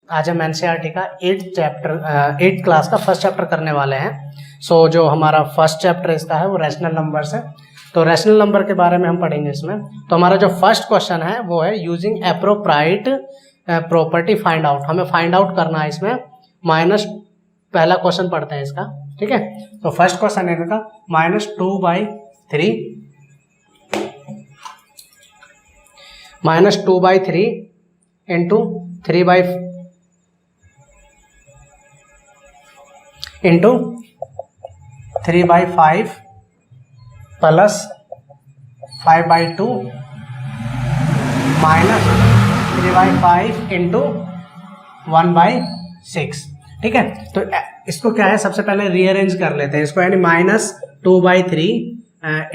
आज हम एनसीईआरटी का 8th क्लास का फर्स्ट चैप्टर करने वाले हैं। सो जो हमारा फर्स्ट चैप्टर इसका है वो रैशनल नंबर्स है। तो रैशनल नंबर के बारे में हम पढ़ेंगे इसमें। तो हमारा जो फर्स्ट क्वेश्चन है वो है यूजिंग एप्रोप्राइट प्रॉपर्टी फाइंड आउट। हमें फाइंड आउट करना है इसमें माइनस, पहला क्वेश्चन पढ़ते हैं इसका, ठीक है। तो फर्स्ट क्वेश्चन है इनका -2/3 इंटू 3/5 प्लस 5/2 माइनस 3/5 इंटू 1/6, ठीक है। तो इसको क्या है, सबसे पहले रीअरेंज कर लेते हैं इसको, यानी -2/3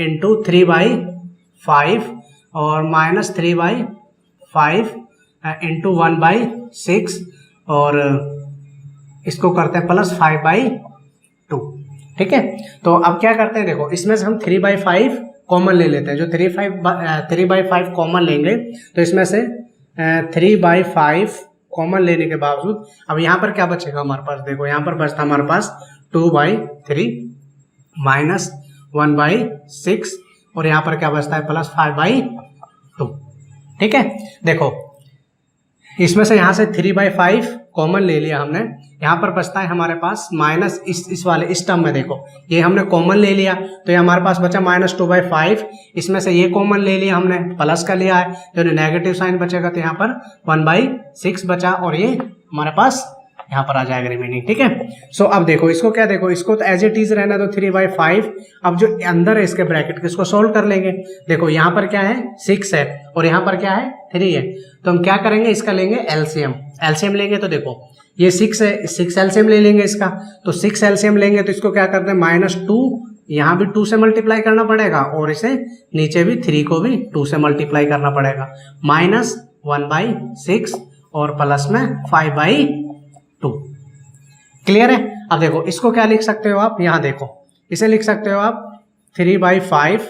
इंटू 3/5 और -3/5 इंटू 1/6 और इसको करते हैं प्लस 5/2, ठीक है। तो अब क्या करते हैं, देखो इसमें से हम 3/5 कॉमन ले लेते हैं। जो 3/5 कॉमन लेंगे तो इसमें से 3/5 कॉमन लेने के बावजूद अब यहाँ पर क्या बचेगा हमारे पास, देखो यहाँ पर बचता हमारे पास 2/3 माइनस 1/6 और यहाँ पर क्या बचता है प्लस 5/2, ठीक है। देखो इसमें से यहाँ से 3/5 कॉमन ले लिया हमने, यहाँ पर बचता है हमारे पास माइनस इस वाले इस टर्म में, देखो ये हमने कॉमन ले लिया तो ये हमारे पास बचा -2/5। इसमें से ये कॉमन ले लिया हमने, प्लस का लिया है तो नेगेटिव साइन बचेगा, तो यहाँ पर 1/6 बचा और ये हमारे पास यहाँ पर आ जाएगा रिमेनिंग, ठीक है। सो अब देखो इसको क्या, देखो इसको तो एज इट इज रहना, तो 3/5 अब जो अंदर है इसके ब्रैकेट इसको सोल्व कर लेंगे। देखो यहाँ पर क्या है 6 है और यहाँ पर क्या है 3 है, तो हम क्या करेंगे, इसका लेंगे एलसीएम लेंगे। तो देखो ये 6 है, 6 एलसीएम ले लेंगे इसका, तो 6 एलसीएम लेंगे तो इसको क्या करते हैं -2, यहाँ भी 2 से मल्टीप्लाई करना पड़ेगा और इसे नीचे भी 3 को भी 2 से मल्टीप्लाई करना पड़ेगा, -1/6 और प्लस में 5/2, क्लियर है। अब देखो इसको क्या लिख सकते हो आप, यहाँ देखो इसे लिख सकते हो आप 3/5,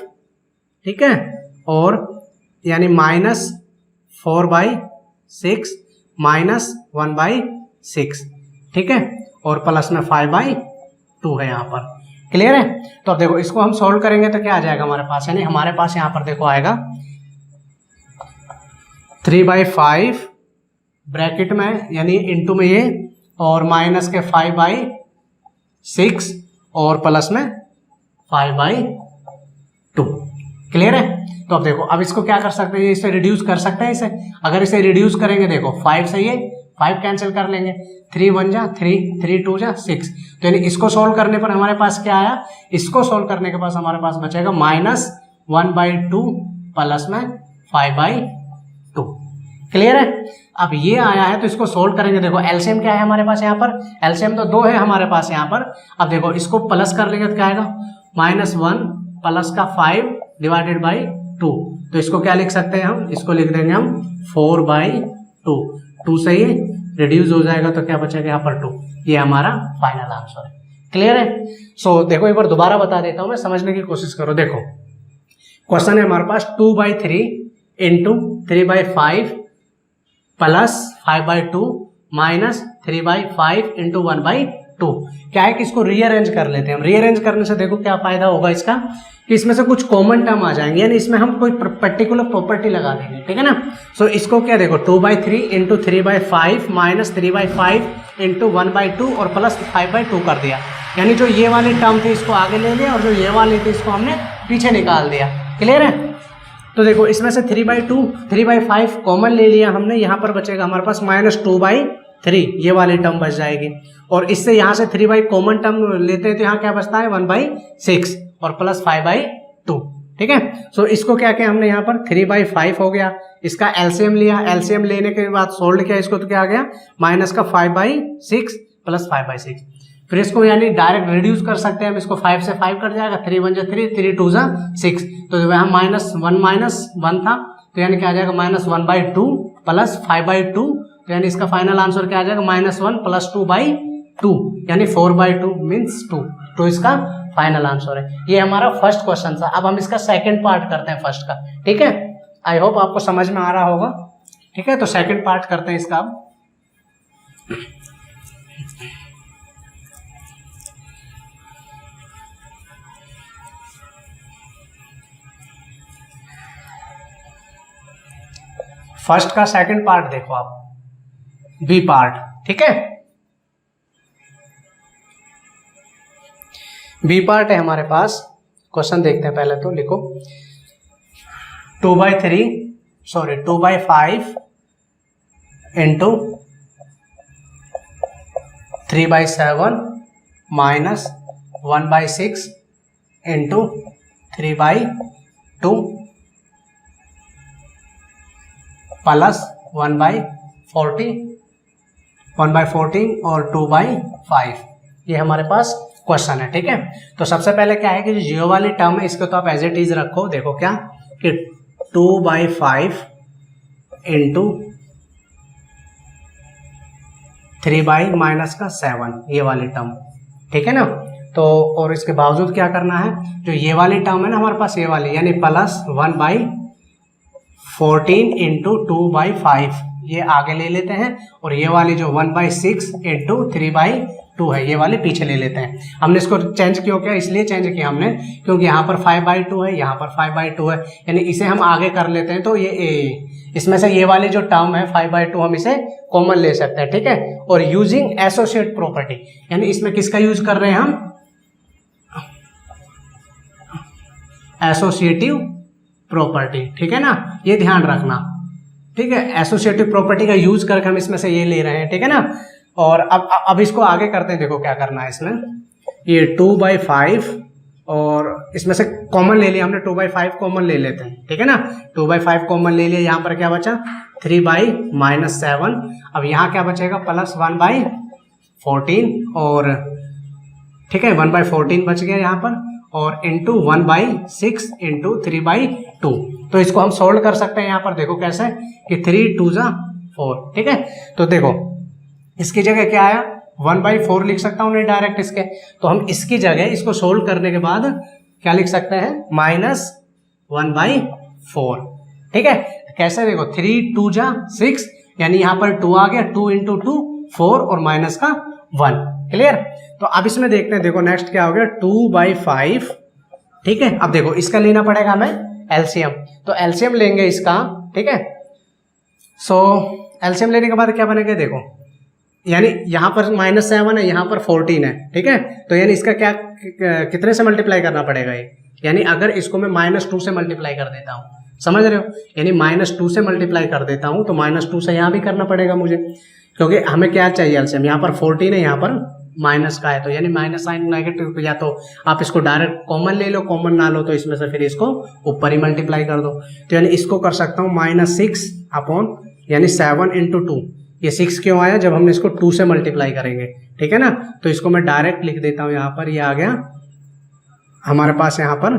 ठीक है, और यानी -4/6 माइनस 1/6, ठीक है, और प्लस में 5/2 है यहाँ पर, क्लियर है। तो अब देखो इसको हम सॉल्व करेंगे तो क्या आ जाएगा हमारे पास, यानी हमारे पास यहाँ पर देखो आएगा 3/5 ब्रैकेट में यानी इंटू में ये और माइनस के 5/6 और प्लस में 5/2, क्लियर है। तो अब देखो अब इसको क्या कर सकते हैं, इसे रिड्यूस कर सकते हैं इसे। अगर इसे रिड्यूस करेंगे देखो 5 से ये 5 कैंसिल कर लेंगे, 3 1 जा 3, 3 2 जा 6, तो यानी इसको सोल्व करने पर हमारे पास क्या आया, इसको सोल्व करने के पास हमारे पास बचेगा -1/2 प्लस में 5/2, क्लियर है। अब ये आया है तो इसको सोल्व करेंगे, देखो एलसीएम क्या है हमारे पास, यहाँ पर एलसीएम तो 2 है हमारे पास यहाँ पर। अब देखो इसको प्लस कर लेंगे तो क्या आएगा, -1 प्लस का 5 डिवाइडेड बाई 2, तो इसको क्या लिख सकते हैं हम, इसको लिख देंगे हम 4/2, 2 से ये रिड्यूस हो जाएगा तो क्या बचेगा यहाँ पर 2, ये हमारा फाइनल आंसर है, क्लियर है। सो देखो एक बार दोबारा बता देता हूँ मैं, समझने की कोशिश करो। देखो क्वेश्चन है हमारे पास 2/3 इंटू 3/5 प्लस 5/2 माइनस 3/5 इंटू 1/2, क्या है कि इसको रीअरेंज कर लेते हैं हम। रीअरेंज करने से देखो क्या फायदा होगा इसका, कि इसमें से कुछ कॉमन टर्म आ जाएंगे, यानी इसमें हम कोई पर्टिकुलर प्रॉपर्टी लगा देंगे, ठीक है ना। सो इसको क्या देखो 2/3 इंटू 3/5 माइनस 3/5 इंटू 1/2 और प्लस 5/2 कर दिया, यानी जो ये वाली टर्म थी इसको आगे ले लिया और जो ये वाली थी इसको हमने पीछे निकाल दिया, क्लियर है। तो देखो इसमें से 3/5 कॉमन ले लिया हमने, यहाँ पर बचेगा हमारे पास -2/3, ये वाली टर्म बच जाएगी, और इससे यहाँ से 3/5 कॉमन टर्म लेते हैं तो यहाँ क्या बचता है 1/6 और प्लस 5/2, ठीक है। सो इसको क्या किया हमने, यहाँ पर 3/5 हो गया, इसका एलसीएम लिया, एलसीएम लेने के बाद सोल्व किया इसको तो क्या आ गया माइनस का 5/6 प्लस 5/6, फिर इसको यानी डायरेक्ट रिड्यूस कर सकते हैं हम, इसको 5 से 5 कट जाएगा, 3 1 जा 3, 3 2 जा 6, तो यहाँ -1 था तो यानी क्या आ जाएगा -1/2 प्लस 5/2, तो यानी इसका फाइनल आंसर क्या आ जाएगा -1 प्लस 2/2 यानी 4/2 मीन्स 2, तो इसका फाइनल आंसर है। ये हमारा फर्स्ट क्वेश्चन था। अब हम इसका सेकंड पार्ट करते हैं फर्स्ट का, ठीक है। आई होप आपको समझ में आ रहा होगा, ठीक है। तो सेकंड पार्ट करते हैं इसका अब। फर्स्ट का सेकंड पार्ट देखो आप, बी पार्ट, ठीक है। बी पार्ट है हमारे पास, क्वेश्चन देखते हैं पहले तो, लिखो 2/5 इंटू 3/7 माइनस 1/6 इंटू 3/2 प्लस 1/14 और 2/5, ये हमारे पास क्वेश्चन है, ठीक है। तो सबसे पहले क्या है कि जो जीरो वाली टर्म है इसको तो आप एज इट इज रखो। देखो क्या कि 2/5 इंटू 3/-7 ये वाली टर्म, ठीक है ना। तो और इसके बावजूद क्या करना है, जो ये वाली टर्म है ना हमारे पास, ये वाली यानी प्लस 1/14 इंटू 2/5 ये आगे ले लेते हैं, और ये वाली जो 1/6 इंटू 3/2 है ये वाले पीछे ले लेते हैं। हमने इसको चेंज क्यों किया, इसलिए चेंज किया हमने क्योंकि यहाँ पर 5/2 है, यहाँ पर 5/2 है, यानी इसे हम आगे कर लेते हैं तो ये इसमें से ये वाली जो टर्म है 5/2 हम इसे कॉमन ले सकते हैं, ठीक है। और यूजिंग एसोसिएट प्रॉपर्टी, यानी इसमें किसका यूज कर रहे हैं हम, एसोसिएटिव प्रॉपर्टी, ठीक है ना, ये ध्यान रखना, ठीक है। एसोसिएटिव प्रॉपर्टी का यूज करके हम इसमें से ये ले रहे हैं, ठीक है ना। और अब इसको आगे करते हैं, देखो क्या करना है इसमें, ये 2/5 और इसमें से कॉमन ले लिया हमने, 2/5 कॉमन ले लेते हैं, ठीक है ना। 2/5 कॉमन ले लिया, यहाँ पर क्या बचा 3/-7, अब यहाँ क्या बचेगा प्लस 1/14 और ठीक है 1/14 बच गया यहाँ पर, और इंटू 1/6 इंटू 3/2। तो इसको हम सोल्व कर सकते हैं यहाँ पर, देखो कैसे कि 3×2 = 4, ठीक है। तो देखो इसकी जगह क्या आया 1/4 लिख सकता हूँ नहीं डायरेक्ट इसके, तो हम इसकी जगह इसको सोल्व करने के बाद क्या लिख सकते हैं -1/4, ठीक है। कैसे देखो 3×2 = 6, यानी यहाँ पर 2 आ गया, 2 × 2 4 और माइनस का 1, क्लियर। तो अब इसमें देखते हैं, देखो नेक्स्ट क्या हो गया 2/5, ठीक है। अब देखो इसका लेना पड़ेगा हमें एलसीएम, तो एलसीएम लेंगे इसका, ठीक है। सो एलसीएम लेने के बाद क्या बनेगा, देखो यानी यहाँ पर -7 है, यहाँ पर 14 है, ठीक है। तो यानी इसका क्या कितने से मल्टीप्लाई करना पड़ेगा ये, यानी अगर इसको मैं -2 से मल्टीप्लाई कर देता हूँ, समझ रहे हो, यानी -2 से मल्टीप्लाई कर देता हूँ तो -2 से यहाँ भी करना पड़ेगा मुझे, क्योंकि हमें क्या चाहिए एलसीएम, यहाँ पर 14 है, यहाँ पर माइनस का है, तो यानी माइनस साइन नेगेटिव, या तो आप इसको डायरेक्ट कॉमन ले लो, कॉमन ना लो तो इसमें से फिर इसको ऊपर ही मल्टीप्लाई कर दो। तो यानी इसको कर सकता हूँ -6 अपॉन यानी 7 × 2, ये 6 क्यों आया, जब हमने इसको 2 से मल्टीप्लाई करेंगे, ठीक है ना। तो इसको मैं डायरेक्ट लिख देता हूँ यहाँ पर, ये आ गया हमारे पास यहाँ पर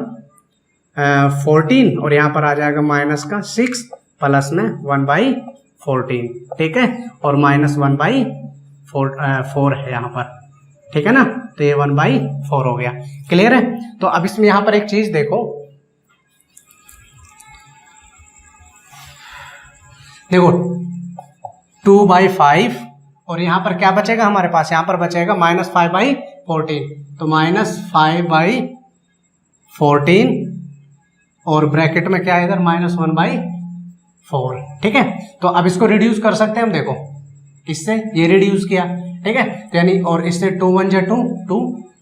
14 और यहाँ पर आ जाएगा -6 प्लस में 1/14, ठीक है, और -1/4 है यहाँ पर, ठीक है ना। तो ये 1/4 हो गया, क्लियर है। तो अब इसमें यहाँ पर एक चीज देखो, देखो 2/5 और यहाँ पर क्या बचेगा हमारे पास, यहाँ पर बचेगा -5/14, तो -5/14 और ब्रैकेट में क्या है इधर -1/4, ठीक है। तो अब इसको रिड्यूस कर सकते हैं हम, देखो इससे ये रिड्यूस किया, ठीक है, तो यानी और इससे 2 × 1 = 2, 2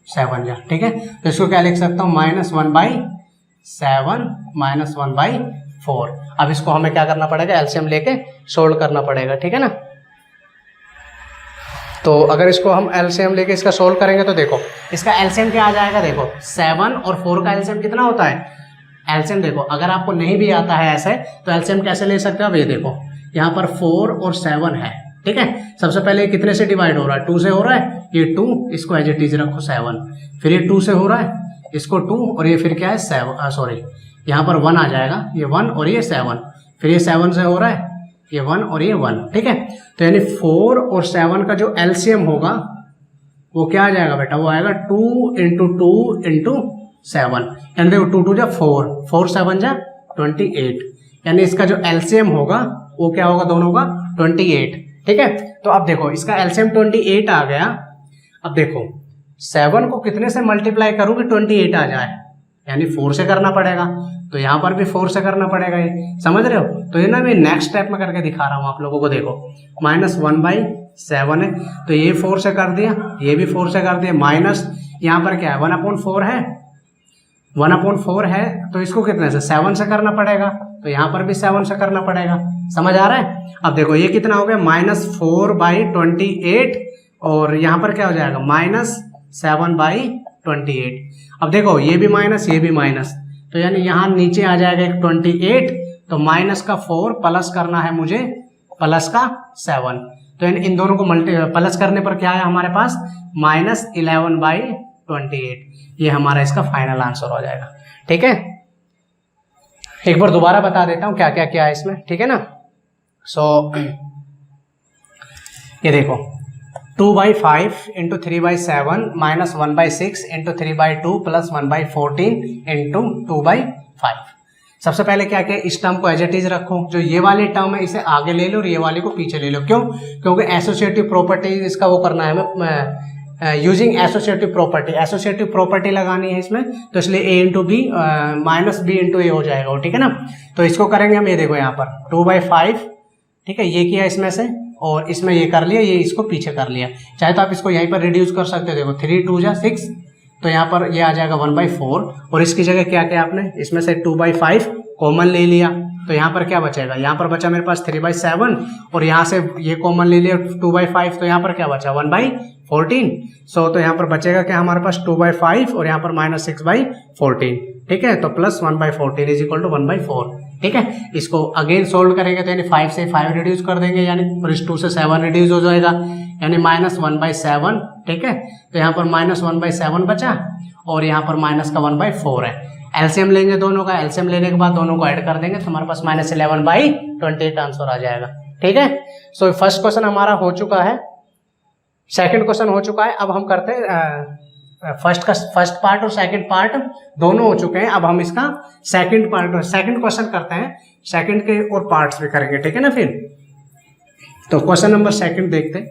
7 जा, ठीक है। तो इसको क्या लिख सकता हूँ -1/7 -1/4। अब इसको हमें क्या करना पड़ेगा, एलसीएम लेके सोल्व करना पड़ेगा, ठीक है ना। तो अगर इसको हम एलसीएम लेके इसका सोल्व करेंगे तो देखो इसका एलसीएम क्या आ जाएगा, देखो 7 और 4 का एलसीएम कितना होता है, एलसीएम देखो अगर आपको नहीं भी आता है ऐसे तो एलसीएम कैसे ले सकते हो। अब ये देखो यहाँ पर 4 और 7 है, ठीक है। सबसे पहले कितने से डिवाइड हो रहा है, 2 से हो रहा है, ये 2 इसको एज इट इज रखो 7, फिर ये 2 से हो रहा है, इसको 2 और ये फिर क्या है 7, सॉरी यहाँ पर 1 आ जाएगा, ये 1 और ये 7, फिर ये 7 से हो रहा है, ये 1 और ये 1, ठीक है। तो यानी 4 और 7 का जो एलसीएम होगा वो क्या आ जाएगा बेटा, वो आएगा 2 × 2 × 7, यानी देखो 2 × 2 = 4, 4 7 = 28, यानी इसका जो एलसीएम होगा वो क्या होगा, दोनों का 28, ठीक है। तो अब देखो इसका एलसीएम 28 आ गया। अब देखो 7 को कितने से मल्टीप्लाई करूँ कि 28 आ जाए, यानी 4 से करना पड़ेगा। तो यहाँ पर भी 4 से करना पड़ेगा, ये समझ रहे हो। तो ये ना मैं नेक्स्ट स्टेप में करके दिखा रहा हूँ आप लोगों को। देखो -1/7 है, तो ये 4 से कर दिया, ये भी 4 से कर दिया, माइनस यहाँ पर क्या है 1/4 है, 1/4 है, तो इसको कितने से 7 से करना पड़ेगा, तो यहाँ पर भी 7 से करना पड़ेगा। समझ आ रहा है। अब देखो ये कितना हो गया -4/28, और यहाँ पर क्या हो जाएगा -7/28। अब देखो ये भी माइनस, ये भी माइनस, तो यानी यहाँ नीचे आ जाएगा एक 28, तो माइनस का 4 प्लस करना है मुझे प्लस का 7, तो इन दोनों को प्लस करने पर क्या है हमारे पास -11/28। ये हमारा इसका फाइनल आंसर हो जाएगा। ठीक है, एक बार दोबारा बता देता हूँ क्या क्या क्या है इसमें, ठीक है ना। ये देखो 2/5 into 3/7 minus 1/6 into 3/2 plus 1/14 into 2/5। सबसे पहले क्या क्या इस टर्म को एज इट इज रखो, जो ये वाली टर्म है इसे आगे ले लो और ये वाले को पीछे ले लो। क्यों? क्योंकि एसोसिएटिव प्रॉपर्टी इसका वो करना है हमें, यूजिंग एसोसिएटिव प्रॉपर्टी लगानी है इसमें, तो इसलिए a into b minus b into a हो जाएगा, ठीक है ना। तो इसको करेंगे हम, ये देखो यहाँ पर 2/5, ठीक है, ये किया इसमें से, और इसमें ये कर लिया, ये इसको पीछे कर लिया। चाहे तो आप इसको यहीं पर रिड्यूस कर सकते हो। देखो 3 2 जा 6, तो यहाँ पर ये आ जाएगा 1/4, और इसकी जगह क्या क्या आपने इसमें से 2/5 कॉमन ले लिया, तो यहाँ पर क्या बचेगा, यहाँ पर बचा मेरे पास 3/7, और यहाँ से ये कॉमन ले लिया 2/5, तो यहाँ पर क्या बचा 1/14। तो यहाँ पर बचेगा क्या हमारे पास 2/5 और यहाँ पर -6/14, ठीक है। तो प्लस 1/14 इज इक्वल टू 1/4, ठीक है। इसको अगेन सोल्व करेंगे तो यानी 5 से 5 रिड्यूस कर देंगे, यानी 2 से 7 रिड्यूस हो जाएगा, यानी -1/7, ठीक है। तो यहाँ पर -1/7 बचा, और यहाँ पर माइनस का 1/4 है। एलसीएम लेंगे दोनों का, एलसीएम लेने के बाद दोनों को ऐड कर देंगे तो हमारे पास -11/28 आंसर आ जाएगा, ठीक है। सो फर्स्ट क्वेश्चन हमारा हो चुका है, सेकंड क्वेश्चन हो चुका है। अब हम करते हैं फर्स्ट पार्ट और सेकंड पार्ट दोनों हो चुके हैं। अब हम इसका सेकंड क्वेश्चन करते हैं, सेकंड के और पार्ट्स भी करेंगे, ठीक है ना। फिर तो क्वेश्चन नंबर सेकंड देखते हैं।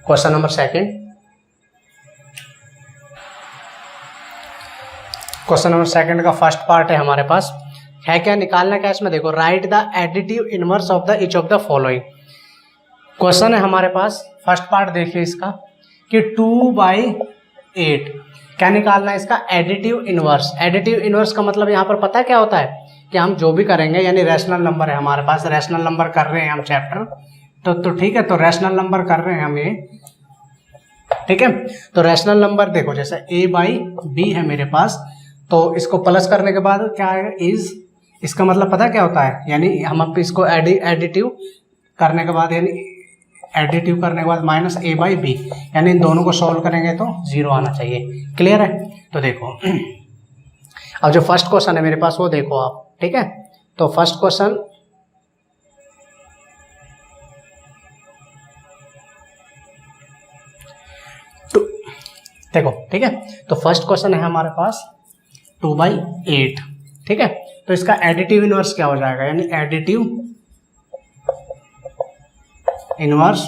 क्वेश्चन नंबर सेकंड का फर्स्ट पार्ट है हमारे पास, है क्या, निकालना क्या इसमें। देखो right the additive inverse of the each of the following. Question है हमारे पास, फर्स्ट पार्ट देखिए इसका कि 2/8 क्या निकालना है इसका एडिटिव इनवर्स। एडिटिव इनवर्स का मतलब यहाँ पर पता है क्या होता है कि हम जो भी करेंगे, यानी रैशनल नंबर है हमारे पास, रैशनल नंबर कर रहे हैं हम चैप्टर, तो ठीक है, तो रैशनल नंबर कर रहे हैं हम ये, ठीक है। तो रैशनल नंबर देखो जैसे a/b है मेरे पास, तो इसको प्लस करने के बाद क्या है इज, इसका मतलब पता क्या होता है, यानी हम अब इसको एडिटिव करने के बाद, यानी एडिटिव करने के बाद -a/b, यानी इन दोनों को सॉल्व करेंगे तो 0 आना चाहिए। क्लियर है। तो देखो अब जो फर्स्ट क्वेश्चन है मेरे पास वो देखो आप, ठीक है। तो फर्स्ट क्वेश्चन देखो, ठीक है। तो फर्स्ट क्वेश्चन है हमारे पास 2/8, ठीक है। तो इसका एडिटिव इनवर्स क्या हो जाएगा, यानी एडिटिव इनवर्स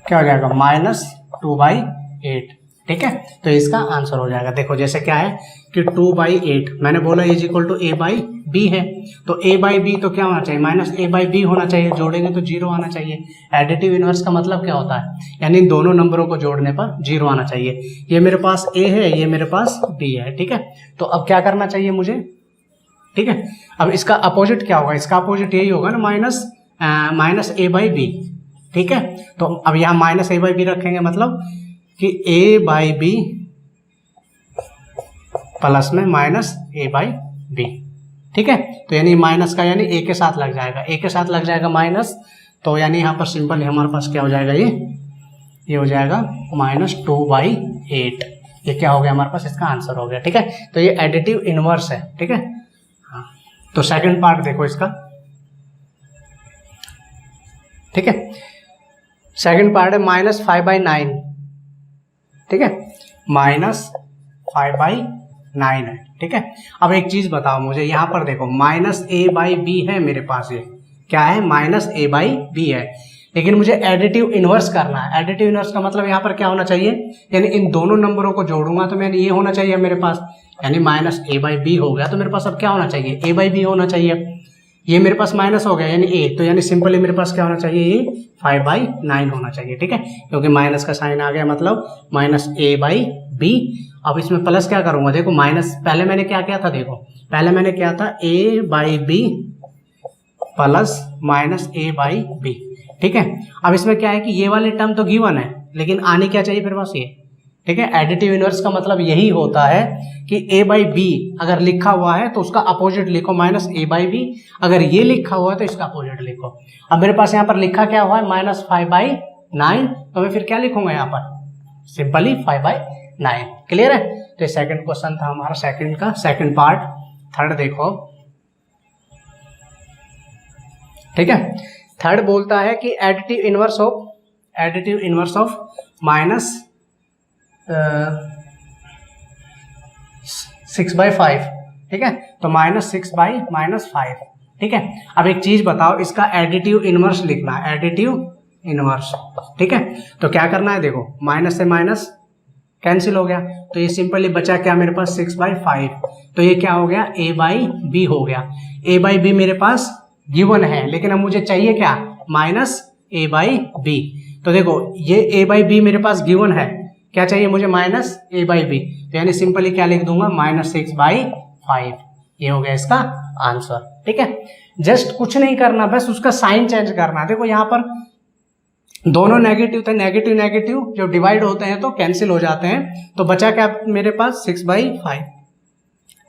क्या हो जाएगा -2/8, ठीक है। तो इसका आंसर हो जाएगा। देखो जैसे क्या है कि 2/8 मैंने बोला इज इक्वल टू a/b है, तो a/b तो क्या होना चाहिए -a/b होना चाहिए, जोड़ेंगे तो 0 आना चाहिए। एडिटिव इनवर्स का मतलब क्या होता है, यानी इन दोनों नंबरों को जोड़ने पर 0 आना चाहिए। ये मेरे पास a है, ये मेरे पास b है, ठीक है। तो अब क्या करना चाहिए मुझे, ठीक है। अब इसका अपोजिट क्या होगा, इसका अपोजिट यही होगा ना -a/b, ठीक है। तो अब यहाँ -a/b रखेंगे, मतलब कि a/b प्लस में -a/b, ठीक है। तो यानी माइनस का यानी a के साथ लग जाएगा, a के साथ लग जाएगा माइनस, तो यानी यहाँ पर सिंपल हमारे पास क्या हो जाएगा, ये हो जाएगा -2/8। ये क्या हो गया हमारे पास, इसका आंसर हो गया, ठीक है। तो ये एडिटिव इनवर्स है, ठीक है। हाँ, तो सेकंड पार्ट देखो इसका, ठीक है। सेकंड पार्ट है -5/9, ठीक है, -5/9, 9 है। ठीक है, अब एक चीज बताओ मुझे, यहाँ पर देखो माइनस ए बाई बी है मेरे पास, ये क्या है, माइनस ए बाई बी है, लेकिन मुझे एडिटिव इनवर्स करना है। एडिटिव इनवर्स का मतलब यहाँ पर क्या होना चाहिए, यानी इन दोनों नंबरों को जोड़ूंगा तो मैंने ये होना चाहिए मेरे पास, यानी माइनस ए बाई बी हो गया, तो मेरे पास अब क्या होना चाहिए, ए बाई बी होना चाहिए। ये मेरे पास माइनस हो गया यानी ए, तो यानी सिंपली मेरे पास क्या होना चाहिए, ये 5/9 होना चाहिए। ठीक है, क्योंकि माइनस का साइन आ गया, मतलब माइनस ए बाई बी। अब इसमें प्लस क्या करूंगा, देखो माइनस, पहले मैंने क्या किया था, देखो पहले मैंने किया था a by b plus minus a by b. ठीक है, अब इसमें क्या है कि ये वाली टर्म तो गिवन है, लेकिन आनी क्या चाहिए फिर पास ये। ठीक है, एडिटिव इनवर्स का मतलब यही होता है कि ए बाई बी अगर लिखा हुआ है तो उसका अपोजिट लिखो माइनस ए बाई बी, अगर ये लिखा हुआ है तो इसका अपोजिट लिखो। अब मेरे पास यहाँ पर लिखा क्या हुआ है, -5/9, तो मैं फिर क्या लिखूंगा यहाँ पर, सिंपली 5/9। क्लियर है, तो ये सेकंड क्वेश्चन था हमारा, सेकंड का सेकंड पार्ट। थर्ड देखो, ठीक है, थर्ड बोलता है कि एडिटिव इनवर्स ऑफ -6/5। ठीक है, तो -6/-5। ठीक है, अब एक चीज बताओ, इसका एडिटिव इनवर्स लिखना, एडिटिव इनवर्स। ठीक है, तो क्या करना है, देखो माइनस से माइनस कैंसिल हो गया, तो ये सिंपली बचा क्या मेरे पास, 6/5, तो ये क्या हो गया, ए बाई बी हो गया। ए बाई बी मेरे पास गिवन है, लेकिन अब मुझे चाहिए क्या, माइनस ए बाई बी। तो देखो ये ए बाई बी मेरे पास गिवन है, क्या चाहिए मुझे, माइनस ए बाई बी, तो यानी सिंपली क्या लिख दूंगा, -6/5। ये हो गया इसका आंसर। ठीक है, जस्ट कुछ नहीं करना, बस उसका साइन चेंज करना। देखो यहाँ पर दोनों नेगेटिव थे, नेगेटिव नेगेटिव जब डिवाइड होते हैं तो कैंसिल हो जाते हैं, तो बचा क्या मेरे पास, 6/5।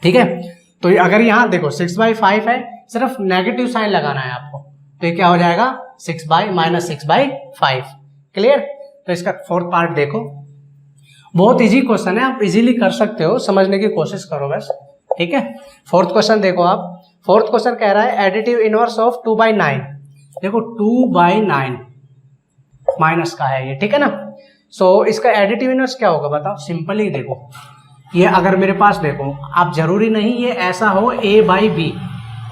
ठीक है, तो अगर यहाँ देखो 6/5 है, सिर्फ नेगेटिव साइन लगाना है आपको, तो ये क्या हो जाएगा, -6/5। क्लियर, तो इसका फोर्थ पार्ट देखो, बहुत इजी क्वेश्चन है, आप इजीली कर सकते हो, समझने की कोशिश करो बस। ठीक है, फोर्थ क्वेश्चन देखो आप, फोर्थ क्वेश्चन कह रहा है एडिटिव इनवर्स ऑफ 2/9। देखो 2/9 माइनस का है ये, ठीक है ना, सो इसका एडिटिव इनवर्स क्या होगा बताओ, सिंपली देखो, ये अगर मेरे पास देखो, आप जरूरी नहीं ये ऐसा हो ए बाई बी,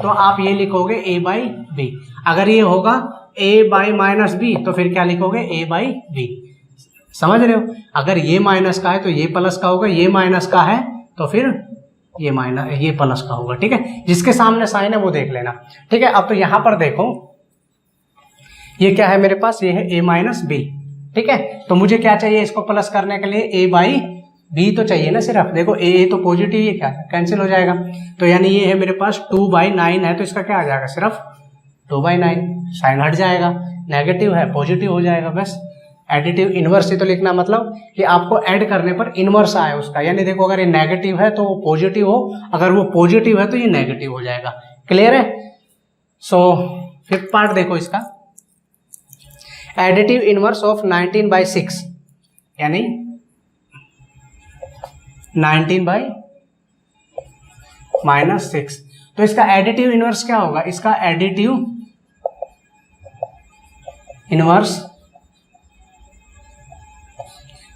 तो आप ये लिखोगे ए बाई बी। अगर ये होगा ए बाई माइनस बी, तो फिर क्या लिखोगे, ए बाई बी। समझ रहे हो, अगर ये माइनस का है तो ये प्लस का होगा, ये माइनस का है तो फिर ये प्लस का होगा। ठीक है, जिसके सामने साइन है वो देख लेना। ठीक है, अब तो यहां पर देखो ये क्या है मेरे पास, ये है ए माइनस बी। ठीक है, तो मुझे क्या चाहिए इसको प्लस करने के लिए, ए बाई बी तो चाहिए ना सिर्फ। देखो ए तो पॉजिटिव, ये क्या कैंसिल हो जाएगा, तो यानी ये है मेरे पास 2/9 है, तो इसका क्या आ जाएगा, सिर्फ 2/9, साइन हट जाएगा, नेगेटिव है पॉजिटिव हो जाएगा, बस। एडिटिव इनवर्स ही तो लिखना, मतलब कि आपको ऐड करने पर इनवर्स आए उसका, यानी देखो अगर ये नेगेटिव है तो वो पॉजिटिव हो, अगर वो पॉजिटिव है तो ये नेगेटिव हो जाएगा। क्लियर है, सो फिफ्थ पार्ट देखो इसका, एडिटिव इनवर्स ऑफ 19/6, यानी 19/-6, तो इसका एडिटिव इनवर्स क्या होगा, इसका एडिटिव इनवर्स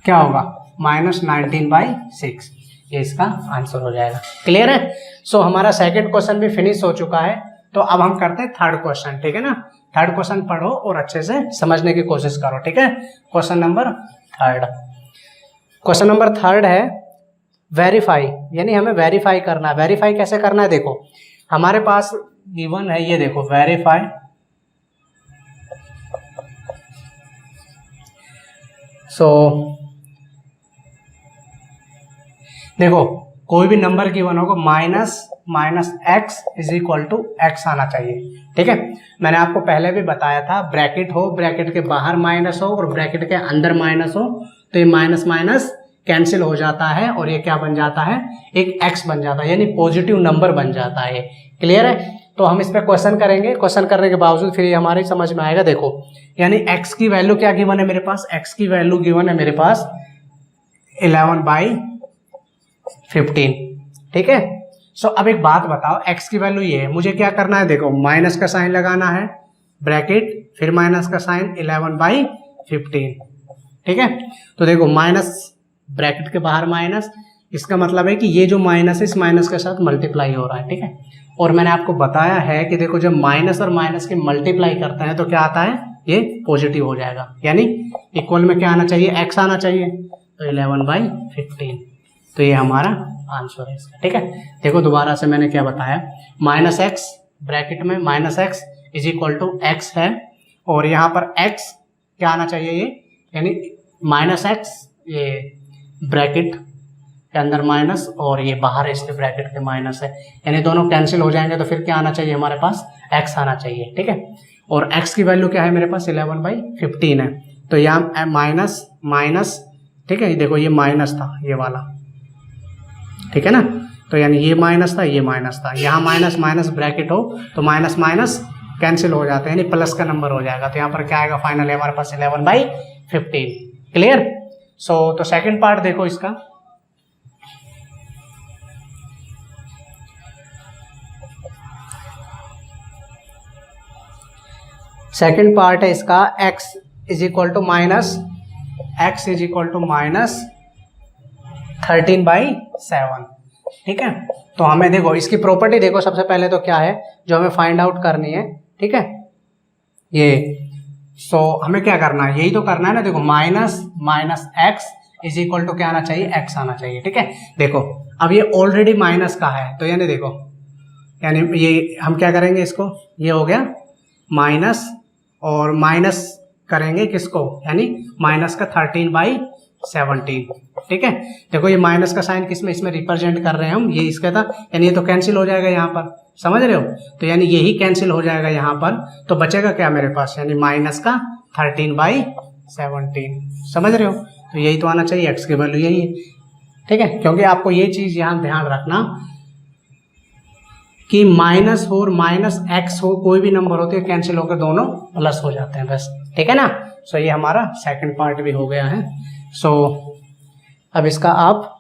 क्या होगा, -19/6, ये इसका आंसर हो जाएगा। क्लियर है, सो हमारा सेकंड क्वेश्चन भी फिनिश हो चुका है, तो अब हम करते हैं थर्ड क्वेश्चन। ठीक है ना, थर्ड क्वेश्चन पढ़ो और अच्छे से समझने की कोशिश करो। ठीक है, क्वेश्चन नंबर थर्ड है वेरीफाई, यानी हमें वेरीफाई करना है। वेरीफाई कैसे करना है, देखो हमारे पास गिवन है, ये देखो वेरीफाई, देखो कोई भी नंबर गिवन होगा, -x = आना चाहिए। ठीक है, मैंने आपको पहले भी बताया था, ब्रैकेट हो, ब्रैकेट के बाहर माइनस हो और ब्रैकेट के अंदर माइनस हो, तो ये माइनस माइनस कैंसिल हो जाता है और ये क्या बन जाता है, एक x बन जाता है, यानी पॉजिटिव नंबर बन जाता है। क्लियर है, तो हम इस पर क्वेश्चन करेंगे, क्वेश्चन करने के बावजूद फिर ये हमारे समझ में आएगा। देखो यानी x की वैल्यू क्या गिवन है मेरे पास, x की वैल्यू गिवन है मेरे पास 11/15। ठीक है, सो अब एक बात बताओ, x की वैल्यू ये है, मुझे क्या करना है, देखो माइनस का साइन लगाना है, ब्रैकेट फिर माइनस का साइन 11/15। ठीक है, तो देखो माइनस, ब्रैकेट के बाहर माइनस, इसका मतलब है कि ये जो माइनस है इस माइनस के साथ मल्टीप्लाई हो रहा है, ठीक है। और मैंने आपको बताया है कि देखो जब माइनस और माइनस के मल्टीप्लाई करते हैं तो क्या आता है, ये पॉजिटिव हो जाएगा, यानी इक्वल में क्या आना चाहिए, x आना चाहिए, तो 11/15, तो ये हमारा आंसर है इसका, ठीक है। देखो दोबारा से मैंने क्या बताया, -x ब्रैकेट में -x is equal to x है, और यहाँ पर x क्या आना चाहिए ये, यानी -x ये ब्रैकेट के अंदर माइनस और ये बाहर इसके ब्रैकेट के माइनस है, यानी दोनों कैंसिल हो जाएंगे, तो फिर क्या आना चाहिए हमारे पास, x आना चाहिए, ठीक है। और x की वैल्यू क्या है मेरे पास, 11/15 है, तो यहाँ माइनस माइनस, ठीक है, देखो ये माइनस था ये वाला, ठीक है ना, तो यानी ये माइनस था ये माइनस था, यहाँ माइनस माइनस ब्रैकेट हो तो माइनस माइनस कैंसिल हो जाते हैं, यानी प्लस का नंबर हो जाएगा, तो यहाँ पर क्या आएगा फाइनली हमारे पास 11/15, क्लियर। सो तो सेकंड पार्ट देखो इसका, सेकंड पार्ट है इसका x इज इक्वल टू -13/7, ठीक है। तो हमें देखो इसकी प्रॉपर्टी देखो, सबसे पहले तो क्या है जो हमें फाइंड आउट करनी है, ठीक है, ये सो हमें क्या करना है, यही तो करना है ना, देखो minus x is equal to क्या आना चाहिए, x आना चाहिए, ठीक है। देखो अब ये ऑलरेडी माइनस का है, तो यानी देखो, यानी ये हम क्या करेंगे, इसको ये हो गया माइनस और माइनस करेंगे किसको, यानी माइनस का 13/17, ठीक है। देखो ये माइनस का साइन किसमें, इसमें रिप्रेजेंट कर रहे हैं हम, ये इसका था, यानी ये तो कैंसिल हो जाएगा यहाँ पर, समझ रहे हो, तो यानी यही कैंसिल हो जाएगा यहाँ पर, तो बचेगा क्या मेरे पास, यानी माइनस का 13/17, समझ रहे हो, तो यही तो आना चाहिए, x की वैल्यू यही है, ठीक है। क्योंकि आपको ये चीज़ यहाँ ध्यान रखना कि माइनस हो और -x हो, कोई भी नंबर होते हैं कैंसिल होकर दोनों प्लस हो जाते हैं बस, ठीक है ना। सो ये हमारा सेकंड पार्ट भी हो गया है। सो अब इसका आप,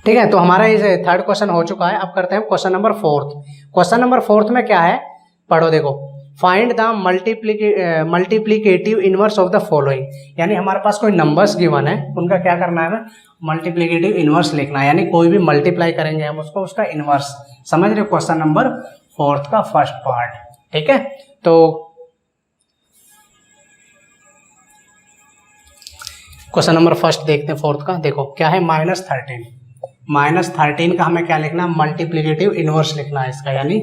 ठीक है, तो हमारा ये थर्ड क्वेश्चन हो चुका है। अब करते हैं question number fourth. Question number fourth में क्या है, पढ़ो देखो, find the multiplicative inverse of the following, यानी हमारे पास कोई नंबर्स गिवन है, उनका क्या करना है, मल्टीप्लीकेटिव इनवर्स लिखना है, यानी कोई भी मल्टीप्लाई करेंगे हम उसको, उसका इनवर्स, समझ रहे हो, क्वेश्चन नंबर फोर्थ का फर्स्ट पार्ट, ठीक है। तो क्वेश्चन नंबर फर्स्ट देखते हैं फोर्थ का, देखो क्या है, -13 का हमें क्या लिखना, मल्टीप्लीकेटिव इनवर्स लिखना है इसका, यानी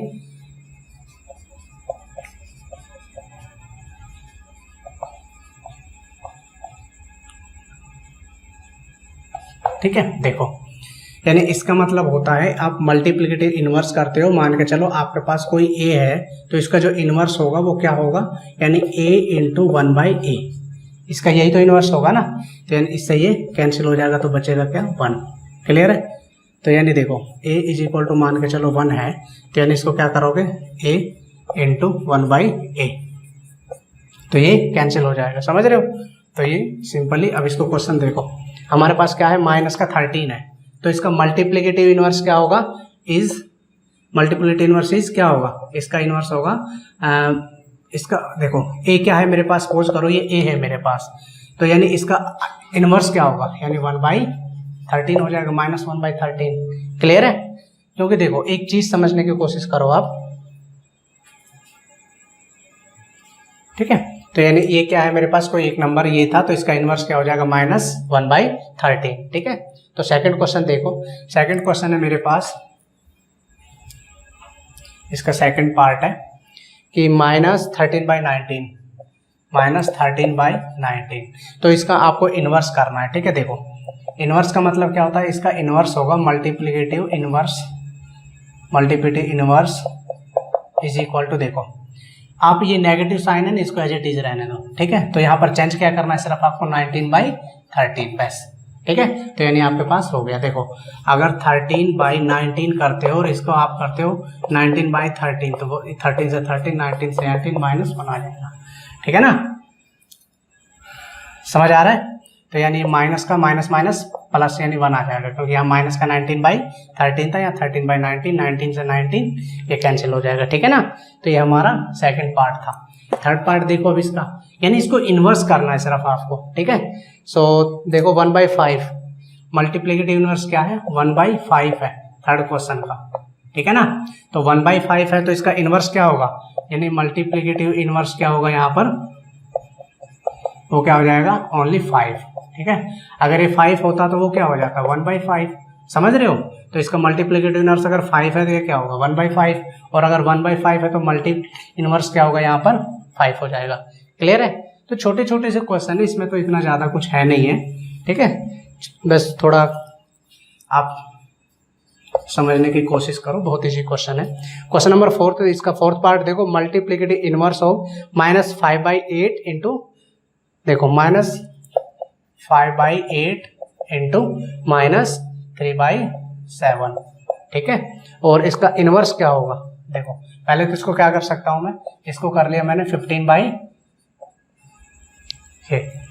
ठीक है। देखो यानी इसका मतलब होता है आप मल्टीप्लिकेटिव इनवर्स करते हो, मान के चलो आपके पास कोई a है, तो इसका जो इनवर्स होगा वो क्या होगा, यानी a × 1/a, इसका यही तो इनवर्स होगा ना, तो यानी इससे ये कैंसिल हो जाएगा, तो बचेगा क्या, 1, क्लियर है। तो यानी देखो a इज इक्वल टू मान के चलो 1 है, तो यानी इसको क्या करोगे, a × 1/a, तो ये कैंसिल हो जाएगा, समझ रहे हो। तो ये सिंपली, अब इसको क्वेश्चन देखो, हमारे पास क्या है, माइनस का 13 है, तो इसका मल्टीप्लिकेटिव इनवर्स क्या होगा, मल्टीप्लिकेटिव इनवर्स इज क्या होगा, इसका इनवर्स होगा इसका, देखो a क्या है मेरे पास, सपोज करो ये a है मेरे पास, तो यानी इसका इनवर्स क्या होगा, यानी 1/13 हो जाएगा, -1/13, क्लियर है। क्योंकि देखो एक चीज समझने की कोशिश करो आप, ठीक है, तो यानी ये क्या है मेरे पास, कोई एक नंबर ये था, तो इसका इनवर्स क्या हो जाएगा, -1/13, ठीक है। तो सेकंड क्वेश्चन देखो, सेकंड क्वेश्चन है मेरे पास, इसका सेकंड पार्ट है कि -13/19, तो इसका आपको इनवर्स करना है, ठीक है। देखो इनवर्स का मतलब क्या होता है, इसका इनवर्स होगा multiplicative inverse is equal to, देखो आप ये नेगेटिव साइन है ना, इसको एज इट इज रहने दो, ठीक है। तो यहाँ पर चेंज क्या करना है, सिर्फ आपको 19/13 बस, ठीक है। तो यानी आपके पास हो गया, देखो अगर 13/19 करते हो और इसको आप करते हो 19/13, तो वो 13 से 13, 19 से 18 -1 आ जाएगा, ठीक है ना, समझ आ रहा है। तो यानी माइनस का माइनस माइनस प्लस यानी 1 आ जाएगा, क्योंकि यहाँ माइनस का 19/13 था, यहाँ 13/19, 19 से 19 ये कैंसिल हो जाएगा, ठीक है ना। तो ये हमारा सेकंड पार्ट था। थर्ड पार्ट देखो अब इसका, यानी इसको इन्वर्स करना है सिर्फ आपको, ठीक है। सो देखो 1/5 मल्टीप्लिकेटिव इनवर्स क्या है, 1/5 है थर्ड क्वेश्चन का, ठीक है ना। तो 1/5 है तो इसका इनवर्स क्या होगा, यानी मल्टीप्लिकेटिव इनवर्स क्या होगा यहाँ पर, वो क्या हो जाएगा, ओनली 5, ठीक है। अगर ये 5 होता तो वो क्या हो जाता, 1/5, समझ रहे हो। तो इसका मल्टीप्लिकेटिव इनवर्स अगर 5 है तो ये क्या होगा, 1/5, और अगर 1/5 है तो मल्टी इनवर्स क्या होगा यहाँ पर, 5 हो जाएगा। क्लियर है। तो छोटे छोटे से क्वेश्चन है, इसमें तो इतना ज़्यादा कुछ है नहीं है, ठीक है। बस थोड़ा आप समझने की कोशिश करो, बहुत ईजी क्वेश्चन है। क्वेश्चन नंबर 4, इसका फोर्थ पार्ट देखो, मल्टीप्लिकेटिव इनवर्स ऑफ -5/8 इंटू, देखो -5/8 इंटू -3/7, ठीक है। और इसका इनवर्स क्या होगा, देखो पहले तो इसको क्या कर सकता हूं मैं, इसको कर लिया मैंने 15/8,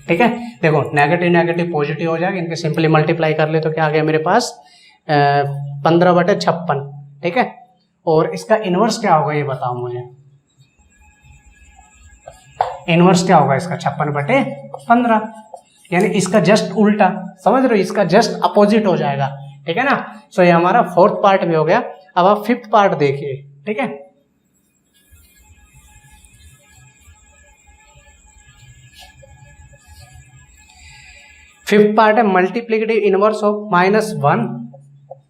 ठीक है। देखो नेगेटिव नेगेटिव पॉजिटिव हो जाएगा, इनके सिंपली मल्टीप्लाई कर ले तो क्या आ गया मेरे पास, 15/56, ठीक है। और इसका इनवर्स क्या होगा ये बताओ मुझे, इनवर्स क्या होगा इसका, 56/15, यानी इसका जस्ट उल्टा, समझ रहे हो, इसका जस्ट अपोजिट हो जाएगा, ठीक है ना। सो ये हमारा फोर्थ पार्ट भी हो गया। अब आप फिफ्थ पार्ट देखिए, ठीक है। फिफ्थ पार्ट है मल्टीप्लिकेटिव इनवर्स ऑफ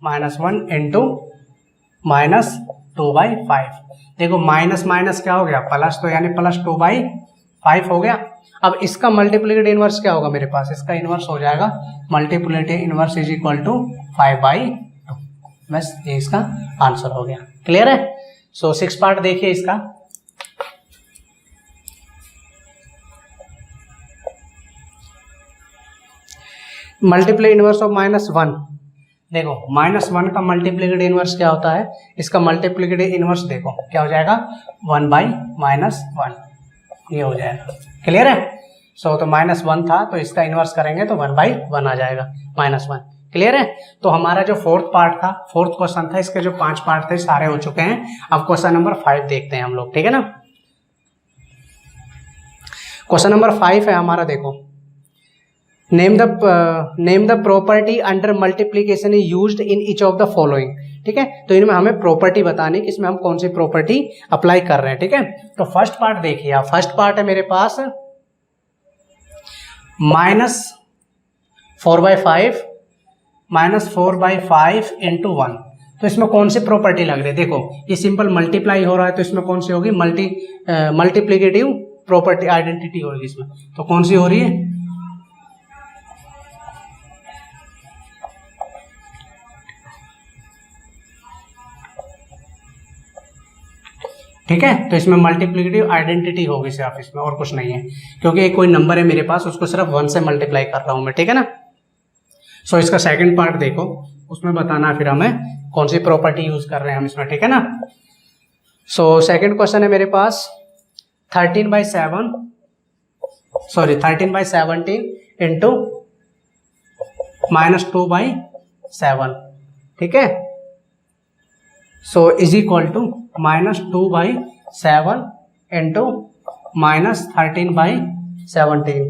-1 इंटू -2/5। देखो माइनस माइनस क्या हो गया, प्लस, तो यानी +2/5 हो गया। अब इसका मल्टीप्लिकेटिव इनवर्स क्या होगा मेरे पास, इसका इनवर्स हो जाएगा multiplicative inverse is equal to 5/2। बस ये इसका आंसर हो गया। क्लियर है। सो 6 पार्ट देखिए इसका। मल्टीप्लाई इनवर्स ऑफ -1, देखो -1 का मल्टीप्लिकेटिव इनवर्स क्या होता है, इसका मल्टीप्लिकेटिव इनवर्स देखो क्या हो जाएगा, 1/-1 ये हो जाएगा। क्लियर है। सो तो -1 था तो इसका इनवर्स करेंगे तो 1/1 आ जाएगा, -1। क्लियर है। तो हमारा जो फोर्थ पार्ट था, फोर्थ क्वेश्चन था, इसके जो 5 पार्ट थे सारे हो चुके हैं। अब क्वेश्चन नंबर 5 देखते हैं हम लोग, ठीक है ना। क्वेश्चन नंबर 5 है हमारा, देखो name the property under multiplication is used in each of the following, ठीक है। तो इनमें हमें प्रॉपर्टी बतानी कि इसमें हम कौन सी प्रॉपर्टी अप्लाई कर रहे हैं, ठीक है। तो फर्स्ट पार्ट देखिए आप, फर्स्ट पार्ट है मेरे पास -4/5 इंटू 1। तो इसमें कौन सी प्रॉपर्टी लग रही है, देखो ये सिंपल मल्टीप्लाई हो रहा है तो इसमें कौन सी होगी, मल्टीप्लिकेटिव प्रॉपर्टी आइडेंटिटी होगी इसमें। तो कौन सी हो रही है, ठीक है। तो इसमें मल्टीप्लिकेटिव आइडेंटिटी होगी सिर्फ, इसमें और कुछ नहीं है, क्योंकि कोई नंबर है मेरे पास उसको सिर्फ 1 से मल्टीप्लाई कर रहा हूं मैं, ठीक है ना। सो इसका सेकंड पार्ट देखो, उसमें बताना फिर हमें कौन सी प्रॉपर्टी यूज कर रहे हैं हम इसमें, ठीक है ना। सो सेकंड क्वेश्चन है मेरे पास 13/17 इंटू -2/7, ठीक है। So is equal to -2/7 into -13/17,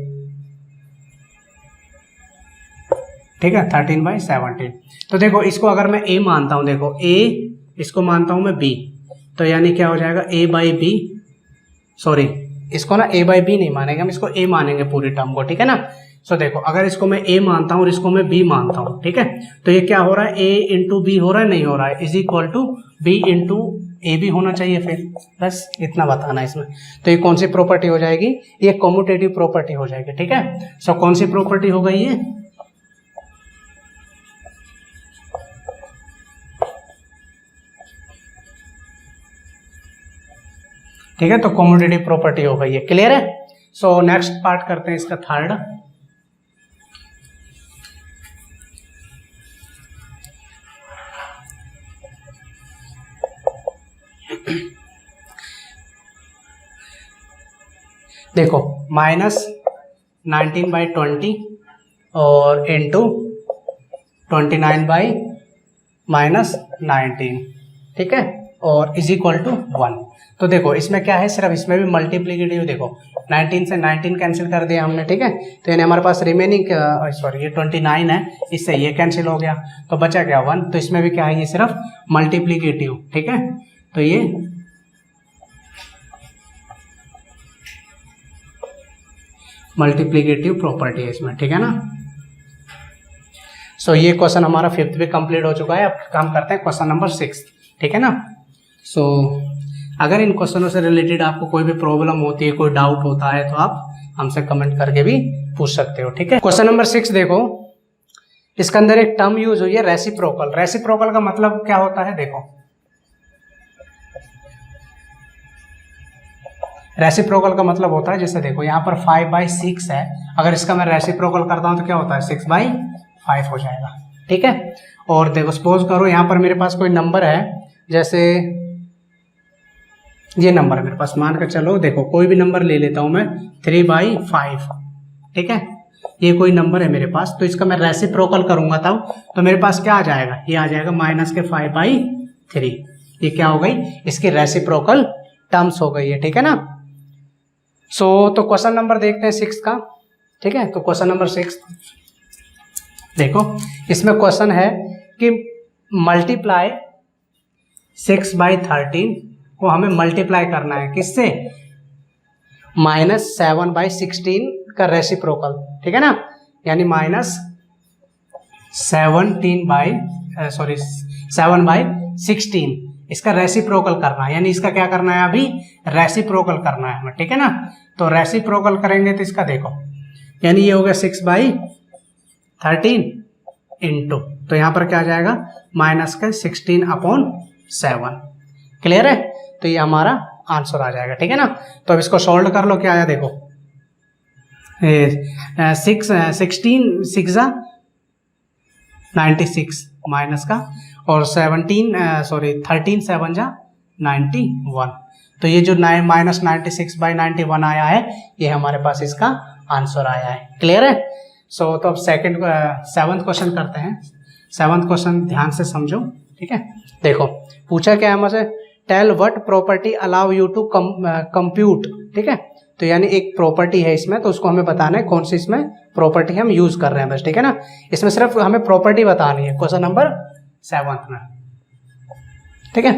ठीक है, 13/17। तो देखो इसको अगर मैं a मानता हूं, देखो a, इसको मानता हूं मैं b, तो यानी क्या हो जाएगा a/b, सॉरी इसको ना a/b नहीं मानेंगे हम, इसको a मानेंगे पूरी टर्म को, ठीक है ना। सो देखो अगर इसको मैं a मानता हूँ और इसको मैं b मानता हूँ, ठीक है, तो ये क्या हो रहा है, a इंटू b हो रहा है, नहीं हो रहा है, is equal to b into a भी होना चाहिए फिर, बस इतना बताना है इसमें। तो ये कौन सी प्रॉपर्टी हो जाएगी, ये कम्यूटेटिव प्रॉपर्टी हो जाएगी, ठीक है। सो कौन सी प्रॉपर्टी हो गई ये, ठीक है, तो कम्यूटेटिव प्रॉपर्टी हो गई है। क्लियर है। सो नेक्स्ट पार्ट करते हैं इसका थर्ड। देखो -19/20 और इंटू 29/-19, ठीक है, और इज इक्वल टू 1। तो देखो इसमें क्या है, सिर्फ इसमें भी मल्टीप्लिकेटिव, देखो 19 से 19 कैंसिल कर दिया हमने, ठीक है। तो यानी हमारे पास रिमेनिंग सॉरी ये 29 है, इससे ये कैंसिल हो गया, तो बचा क्या 1। तो इसमें भी क्या है, ये सिर्फ मल्टीप्लीकेटिव, ठीक है। तो ये मल्टीप्लीकेटिव प्रॉपर्टी है इसमें, ठीक है ना। सो ये क्वेश्चन हमारा 5th भी कंप्लीट हो चुका है। अब काम करते हैं क्वेश्चन नंबर 6, ठीक है ना। सो अगर इन क्वेश्चनों से रिलेटेड आपको कोई भी प्रॉब्लम होती है, कोई डाउट होता है, तो आप हमसे कमेंट करके भी पूछ सकते हो, ठीक है। क्वेश्चन नंबर 6 देखो, इसके अंदर एक टर्म यूज हुई है रेसिप्रोकल। रेसिप्रोकल का मतलब क्या होता है, देखो रेसिप्रोकल का मतलब होता है, जैसे देखो यहाँ पर 5/6 है, अगर इसका मैं रेसिप्रोकल करता हूँ तो क्या होता है 6/5 हो जाएगा, ठीक है। और देखो सपोज करो यहाँ पर मेरे पास कोई नंबर है, जैसे ये नंबर है मेरे पास, मान कर चलो, देखो कोई भी नंबर ले लेता हूं मैं 3/5, ठीक है। ये कोई नंबर है मेरे पास, तो इसका मैं रेसिप्रोकल करूंगा तब तो मेरे पास क्या आ जाएगा, ये आ जाएगा -5/3। ये क्या हो गई, इसकी रेसिप्रोकल टर्म्स हो गई है, ठीक है ना। तो क्वेश्चन नंबर देखते हैं 6 का, ठीक है। तो क्वेश्चन नंबर 6 देखो, इसमें क्वेश्चन है कि मल्टीप्लाई 6/13 को हमें मल्टीप्लाई करना है किससे, -7/16 का रेसिप्रोकल, ठीक है ना। यानी -7/16 इसका रेसिप्रोकल करना है, यानी इसका क्या करना है, अभी रेसिप्रोकल करना है हमें, ठीक है ना। तो रेसिप्रोकल करेंगे तो इसका देखो, यानी ये हो गया 6/13 इंटू, तो यहाँ पर क्या आ जाएगा -16/7। क्लियर है, तो ये हमारा आंसर आ जाएगा, ठीक है ना। तो अब इसको सोल्व कर लो, क्या आया देखो, 16 6 96 माइनस का, और 13 7 91। तो ये जो -96/91 आया है, ये हमारे पास इसका आंसर आया है। क्लियर है। तो अब 7th क्वेश्चन करते हैं। 7th क्वेश्चन ध्यान से समझो, ठीक है। देखो पूछा क्या है हमसे, tell what property allow you to compute, ठीक है। तो यानी एक प्रॉपर्टी है इसमें, तो उसको हमें बताना है कौन सी इसमें प्रॉपर्टी हम यूज कर रहे हैं बस, ठीक है ना। इसमें सिर्फ हमें प्रॉपर्टी बतानी है क्वेश्चन नंबर 7th में, ठीक है।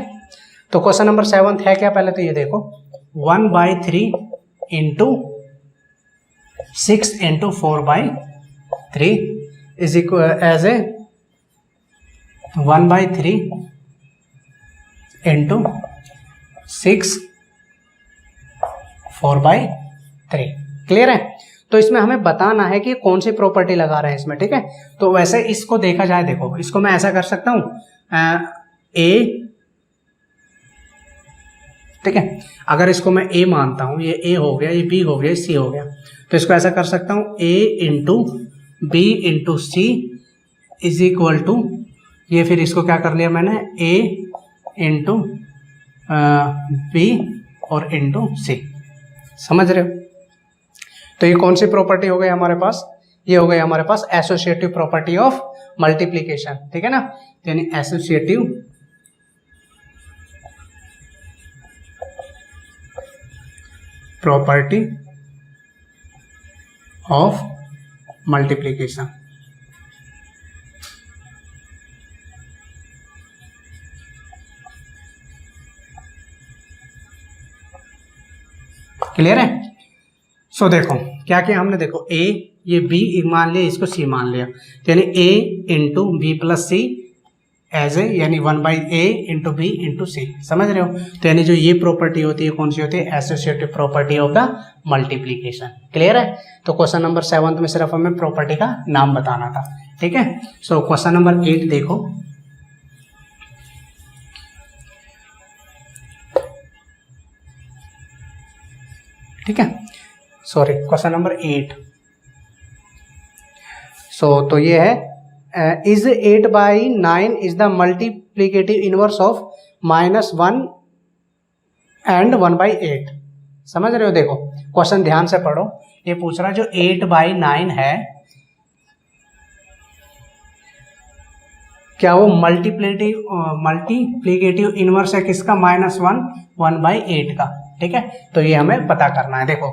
तो क्वेश्चन नंबर 7th है क्या, पहले तो ये देखो 1/3 into 6 into 4/3 is equal as a 1/3 into 6 4/3। Clear है। तो इसमें हमें बताना है कि कौन सी प्रॉपर्टी लगा रहे हैं इसमें, ठीक है। तो वैसे इसको देखा जाए, देखो इसको मैं ऐसा कर सकता हूं ए, ठीक है। अगर इसको मैं ए मानता हूं, ये ए हो गया, ये बी हो गया, सी हो गया, तो इसको ऐसा कर सकता हूं a into b into c is equal to, ये फिर इसको क्या कर लिया मैंने, ए इंटू बी और इंटू सी। समझ रहे हो। तो ये कौन सी प्रॉपर्टी हो गई हमारे पास, ये हो गई हमारे पास एसोसिएटिव प्रॉपर्टी ऑफ मल्टीप्लीकेशन, ठीक है ना। यानी associative property of multiplication. Clear है। सो देखो क्या किया हमने, देखो ए, ये बी मान लिया, इसको सी मान लिया, तो यानी a into b plus c as a, यानी 1/a into b into c. समझ रहे हो। तो यानी जो ये प्रॉपर्टी होती है कौन सी होती है, associative property of the multiplication. Clear है। तो क्वेश्चन नंबर 7 में सिर्फ हमें प्रॉपर्टी का नाम बताना था, ठीक है। सो क्वेश्चन नंबर 8 देखो, ठीक है। Sorry, question number 8। तो ये है is 8/9 is the multiplicative inverse of -1 and 1/8। समझ रहे हो। देखो क्वेश्चन ध्यान से पढ़ो, ये पूछ रहा है जो 8/9 है क्या वो मल्टीप्लीकेटिव इनवर्स है किसका, -1 1/8 का, ठीक है। तो ये हमें पता करना है। देखो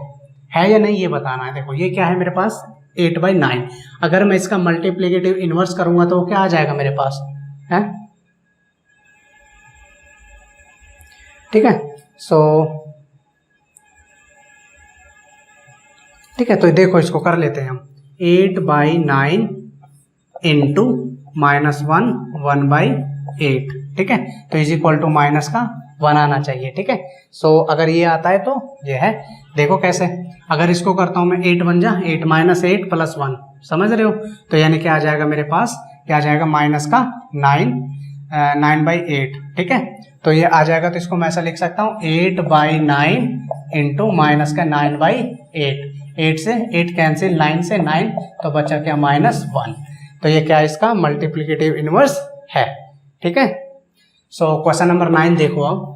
है या नहीं ये बताना है। देखो ये क्या है मेरे पास 8/9, अगर मैं इसका मल्टीप्लिकेटिव इनवर्स करूंगा तो क्या आ जाएगा मेरे पास है, ठीक है। सो ठीक है, तो देखो इसको कर लेते हैं हम 8/9 इंटू -1 1/8, ठीक है। तो इज इक्वल टू माइनस का 1 आना चाहिए, ठीक है। सो अगर ये आता है तो ये है, देखो कैसे, अगर इसको करता हूँ मैं 8 बन जा 8 -8 + 1, समझ रहे हो, तो यानी क्या आ जाएगा मेरे पास, क्या आ जाएगा माइनस का 9/8, ठीक है। तो ये आ जाएगा, तो इसको मैं ऐसा लिख सकता हूँ 8/9 इंटू माइनस का 9/8, 8 से 8 कैंसिल, 9 से 9, तो बचा क्या -1। तो ये क्या इसका मल्टीप्लिकेटिव इनवर्स है, ठीक है। सो क्वेश्चन नंबर 9 देखो अब,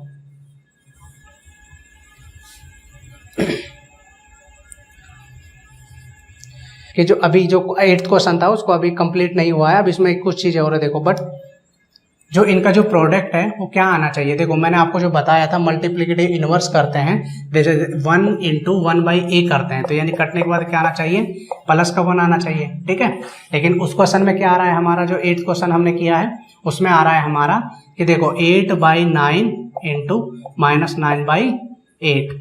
कि जो अभी जो 8th क्वेश्चन था उसको अभी कंप्लीट नहीं हुआ है, अब इसमें कुछ चीज़ें और है देखो, बट जो इनका जो प्रोडक्ट है वो क्या आना चाहिए। देखो मैंने आपको जो बताया था मल्टीप्लिकेटिव इनवर्स करते हैं, जैसे 1 इंटू 1/a करते हैं, तो यानी कटने के बाद क्या आना चाहिए, प्लस का 1 आना चाहिए, ठीक है। लेकिन उस क्वेश्चन में क्या आ रहा है हमारा, जो 8th क्वेश्चन हमने किया है उसमें आ रहा है हमारा कि देखो 8/9 इंटू -9/8,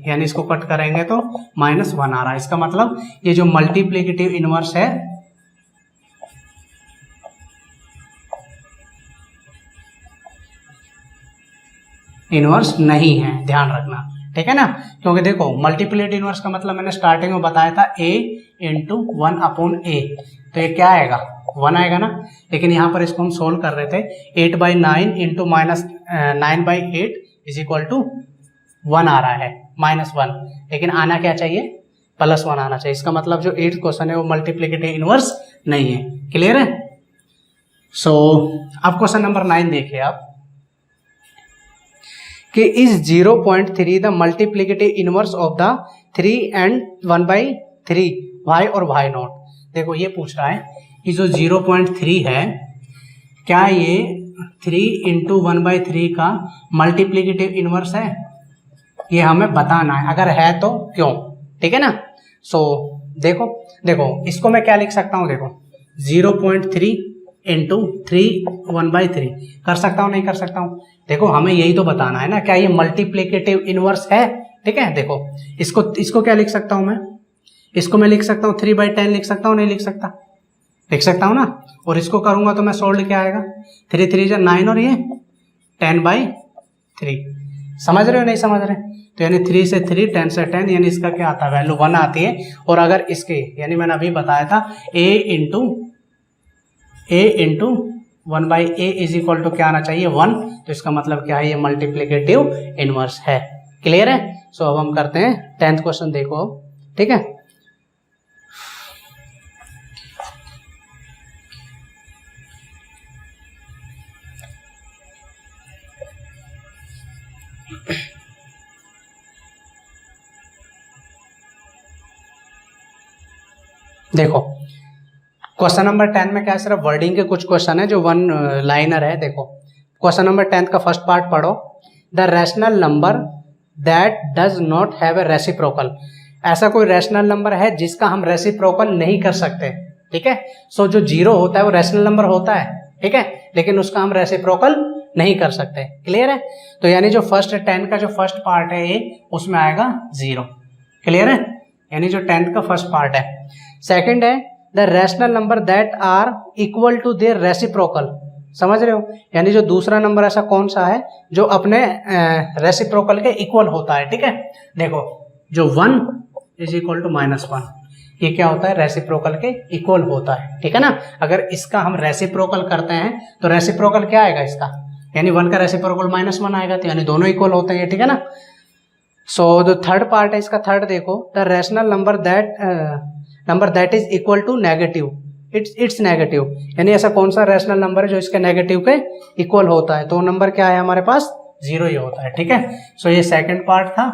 यानी इसको कट करेंगे तो -1 आ रहा है। इसका मतलब ये जो मल्टीप्लिकेटिव इनवर्स है इनवर्स नहीं है, ध्यान रखना, ठीक है ना। क्योंकि देखो मल्टीप्लिकेटिव इनवर्स का मतलब मैंने स्टार्टिंग में बताया था a इंटू 1/a, तो ये क्या आएगा 1 आएगा ना। लेकिन यहाँ पर इसको हम सोल्व कर रहे थे 8/9 इंटू -9/8 इज इक्वल टू 1 आ रहा है -1, लेकिन आना क्या चाहिए +1 आना चाहिए। इसका मतलब जो 8th क्वेश्चन है वो मल्टीप्लिकेटिव इनवर्स नहीं है, क्लियर है। सो अब क्वेश्चन नंबर 9 देखिए आप, कि is 0.3 the multiplicative inverse of the 3 and 1/3 y और y नॉट। देखो ये पूछ रहा है कि जो 0.3 है क्या ये 3 इंटू 1/3 का मल्टीप्लिकेटिव इनवर्स है, ये हमें बताना है, अगर है तो क्यों, ठीक है ना। सो देखो इसको मैं क्या लिख सकता हूँ, देखो 0.3 इंटू 3 1/3 कर सकता हूँ नहीं कर सकता हूँ। देखो हमें यही तो बताना है ना, क्या ये मल्टीप्लिकेटिव इनवर्स है, ठीक है। देखो इसको क्या लिख सकता हूँ मैं, इसको मैं लिख सकता हूँ 3/10 लिख सकता हूँ नहीं लिख सकता, लिख सकता हूँ ना। और इसको करूंगा तो मैं सोल्व क्या आएगा 3 3 जा 9 और ये 10/3, समझ रहे हो नहीं समझ रहे। तो यानी 3 से 3 10 से 10, यानी इसका क्या आता है वैल्यू 1 आती है। और अगर इसके यानी मैंने अभी बताया था a into 1/a is equal to क्या आना चाहिए 1, तो इसका मतलब क्या है ये मल्टीप्लिकेटिव इनवर्स है, क्लियर है। सो अब हम करते हैं 10th क्वेश्चन, देखो ठीक है। देखो क्वेश्चन नंबर 10 में क्या सिर्फ वर्डिंग के कुछ क्वेश्चन है जो 1 लाइनर है। देखो क्वेश्चन नंबर 10 का फर्स्ट पार्ट पढ़ो, the rational number that does not have a reciprocal. ऐसा कोई रैशनल नंबर है जिसका हम रेसिप्रोकल नहीं कर सकते, ठीक है। सो जो 0 होता है वो रैशनल नंबर होता है, ठीक है, लेकिन उसका हम रेसिप्रोकल नहीं कर सकते, क्लियर है। तो यानी जो फर्स्ट 10 का जो फर्स्ट पार्ट है ये उसमें आएगा 0, क्लियर है, यानी जो 10th का फर्स्ट पार्ट है। सेकंड है the rational number that are equal to their reciprocal, समझ रहे हो, यानी जो दूसरा नंबर ऐसा कौन सा है जो अपने रेसिप्रोकल के इक्वल होता है, ठीक है। देखो जो 1 इज इक्वल टू -1 ये क्या होता है रेसिप्रोकल के इक्वल होता है, ठीक है ना। अगर इसका हम रेसिप्रोकल करते हैं तो रेसिप्रोकल क्या आएगा इसका, यानी 1 का रेसिप्रोकल -1 आएगा, तो यानी दोनों इक्वल होते हैं, ठीक है ना। सो द थर्ड पार्ट है इसका, थर्ड देखो the rational number that is equal to negative, it's negative, यानी ऐसा कौन सा रैशनल नंबर है जो इसके नेगेटिव के इक्वल होता है, तो नंबर क्या है हमारे पास 0 ही होता है, ठीक है। सो ये सेकंड पार्ट था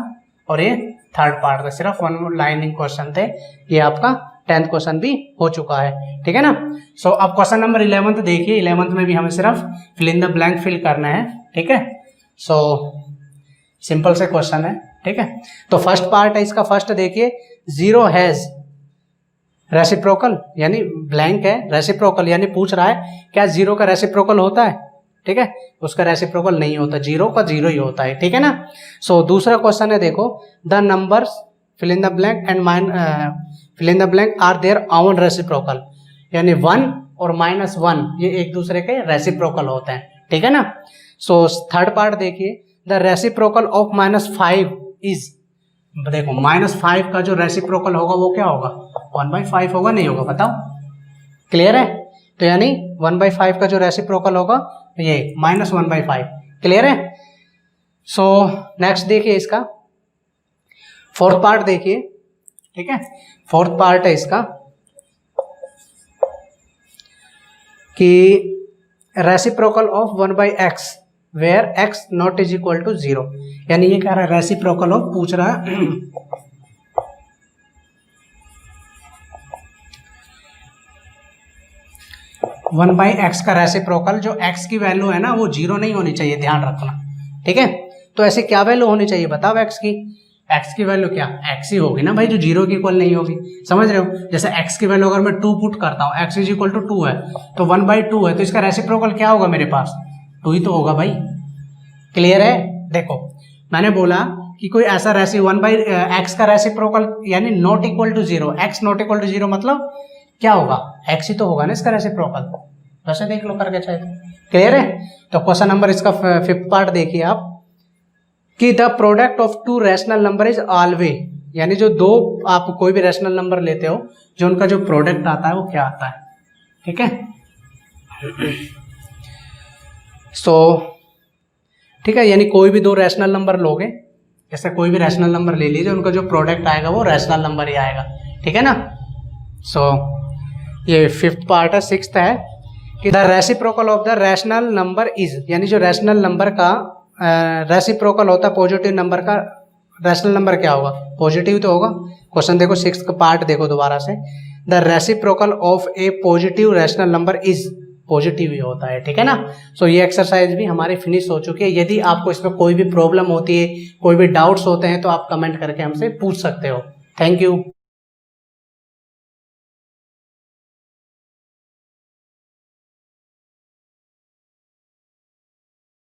और ये थर्ड पार्ट था, सिर्फ 1 लाइनिंग क्वेश्चन थे। ये आपका 10th क्वेश्चन भी हो चुका है, ठीक है ना। सो अब क्वेश्चन नंबर 11 देखिए, 11 में भी हमें सिर्फ fill in the blank fill करना है, ठीक है। सो सिंपल से क्वेश्चन है, ठीक है। तो फर्स्ट पार्ट है इसका, फर्स्ट देखिए, जीरो हैज रेसिप्रोकल यानी ब्लैंक है, रेसिप्रोकल यानी पूछ रहा है क्या जीरो का रेसिप्रोकल होता है, ठीक है, उसका रेसिप्रोकल नहीं होता, जीरो का जीरो ही होता है, ठीक है ना। सो दूसरा क्वेश्चन है देखो, the numbers fill in the blank and fill in the blank are their own reciprocal, यानी 1 और -1 ये एक दूसरे के रेसिप्रोकल होते हैं, ठीक है ना। सो थर्ड पार्ट देखिए, द रेसिप्रोकल ऑफ -5 इज, देखो -5 का जो रेसिप्रोकल होगा वो क्या होगा, 1/5 होगा, नहीं होगा, बताओ, क्लियर है। तो यानी 1/5 का जो रेसिप्रोकल होगा ये -1/5, क्लियर है। सो नेक्स्ट देखिए इसका फोर्थ पार्ट देखिए, ठीक है, फोर्थ पार्ट है इसका कि reciprocal of 1/x where x not is equal to 0, यानी ये कह रहा है रेसिप्रोकल ऑफ, पूछ रहा है 1/x का रेसिप्रोकल, जो x की वैल्यू है ना वो 0 नहीं होनी चाहिए, ध्यान रखना, ठीक है। तो ऐसे क्या वैल्यू होनी चाहिए बताओ, x की वैल्यू क्या, x ही होगी ना भाई, जो 0 की इक्वल नहीं होगी, समझ रहे हो। जैसे x की वैल्यू अगर मैं 2 पुट करता हूँ, x इज इक्वल टू 2 है, तो 1/2 है, तो इसका रेसिप्रोकल क्या होगा मेरे पास, 2 ही तो होगा भाई, क्लियर है। देखो मैंने बोला कि कोई ऐसा 1/x का रेसिप्रोकल यानी not equal to 0, x not equal to 0 मतलब क्या होगा, x ही तो होगा ना इसका रेसिप्रोकल, वैसे देख लो करके चाहे, क्लियर है। तो क्वेश्चन नंबर इसका फिफ्थ पार्ट देखिए आप, कि the product of to rational number is always, यानी जो दो आप कोई भी रैशनल नंबर लेते हो, जो उनका जो प्रोडक्ट आता है वो क्या आता है, ठीक है। सो ठीक है, यानी कोई भी दो रैशनल नंबर लोगे, जैसे कोई भी रैशनल नंबर ले लीजिए, उनका जो प्रोडक्ट आएगा वो रैशनल नंबर ही आएगा, ठीक है ना। सो ये फिफ्थ पार्ट है। सिक्स्थ है कि the reciprocal of the rational number is, यानी जो रैशनल नंबर का रेसिप्रोकल होता है पॉजिटिव नंबर का, रैशनल नंबर क्या होगा, पॉजिटिव तो होगा। क्वेश्चन देखो सिक्स्थ का पार्ट देखो दोबारा से, the reciprocal of a positive rational number is, positive ही होता है, ठीक है ना। सो ये एक्सरसाइज भी हमारी फिनिश हो चुकी है। यदि आपको इसमें कोई भी प्रॉब्लम होती है, कोई भी डाउट्स होते हैं, तो आप कमेंट करके हमसे पूछ सकते हो। Thank you.